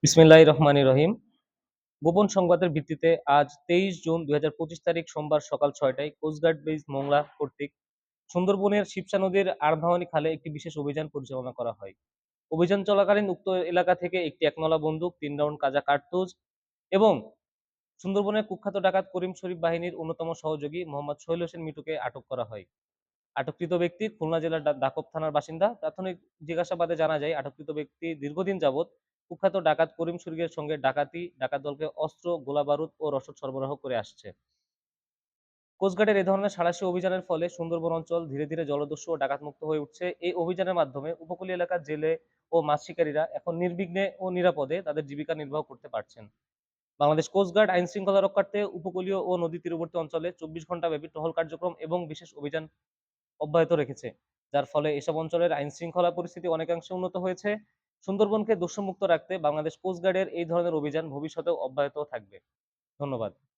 বিসমিল্লাহির রহমানির রহিম। গোপন সংবাদের ভিত্তিতে আজ ২৩ জুন ২০২৫ তারিখ সোমবার সকাল ৬টায় কোস্টগার্ড বেস মোংলা কর্তৃক সুন্দরবনের শিবসা নদীর আরভাওয়ানি খালে একটি বিশেষ অভিযান পরিচালনা করা হয়। অভিযান চলাকালীন উক্ত এলাকা থেকে একটি একনলা বন্দুক, ৩ রাউন্ড কাজা কার্তুজ এবং সুন্দরবনের কুখ্যাত ডাকাত করিম শরীফ বাহিনীর অন্যতম সহযোগী মোহাম্মদ সোহেল হোসেন মিটুকে আটক করা হয়। আটককৃত ব্যক্তি খুলনা জেলার দাকব থানার বাসিন্দা। প্রাথমিক জিজ্ঞাসাবাদে জানা যায় আটককৃত ব্যক্তি দীর্ঘদিন যাবৎ কুখ্যাত ডাকাত করিম শরীফের সঙ্গে ডাকাত দলকে অস্ত্র, গোলাবারুদ ও রসদ সরবরাহ করে আসছে। কোস্টগার্ডের এ ধরনের সাঁড়াশি অভিযানের ফলে সুন্দরবন অঞ্চল ধীরে ধীরে জলদস্যু ও ডাকাতমুক্ত হয়ে উঠছে। এই অভিযানের মাধ্যমে উপকূলীয় এলাকার জেলে ও মাছ শিকারীরা এখন নির্বিঘ্নে ও নিরাপদে তাদের জীবিকা নির্বাহ করতে পারছেন। বাংলাদেশ কোস্টগার্ড আইন শৃঙ্খলা রক্ষার্থে উপকূলীয় ও নদী তীরবর্তী অঞ্চলে ২৪ ঘণ্টা ব্যাপী টহল কার্যক্রম এবং বিশেষ অভিযান অব্যাহত রেখেছে, যার ফলে এসব অঞ্চলের আইন শৃঙ্খলা পরিস্থিতি অনেকাংশে উন্নত হয়েছে। সুন্দরবনকে দূষণমুক্ত রাখতে বাংলাদেশ কোস্ট গার্ডের এই ধরনের অভিযান ভবিষ্যতেও অব্যাহত থাকবে। ধন্যবাদ।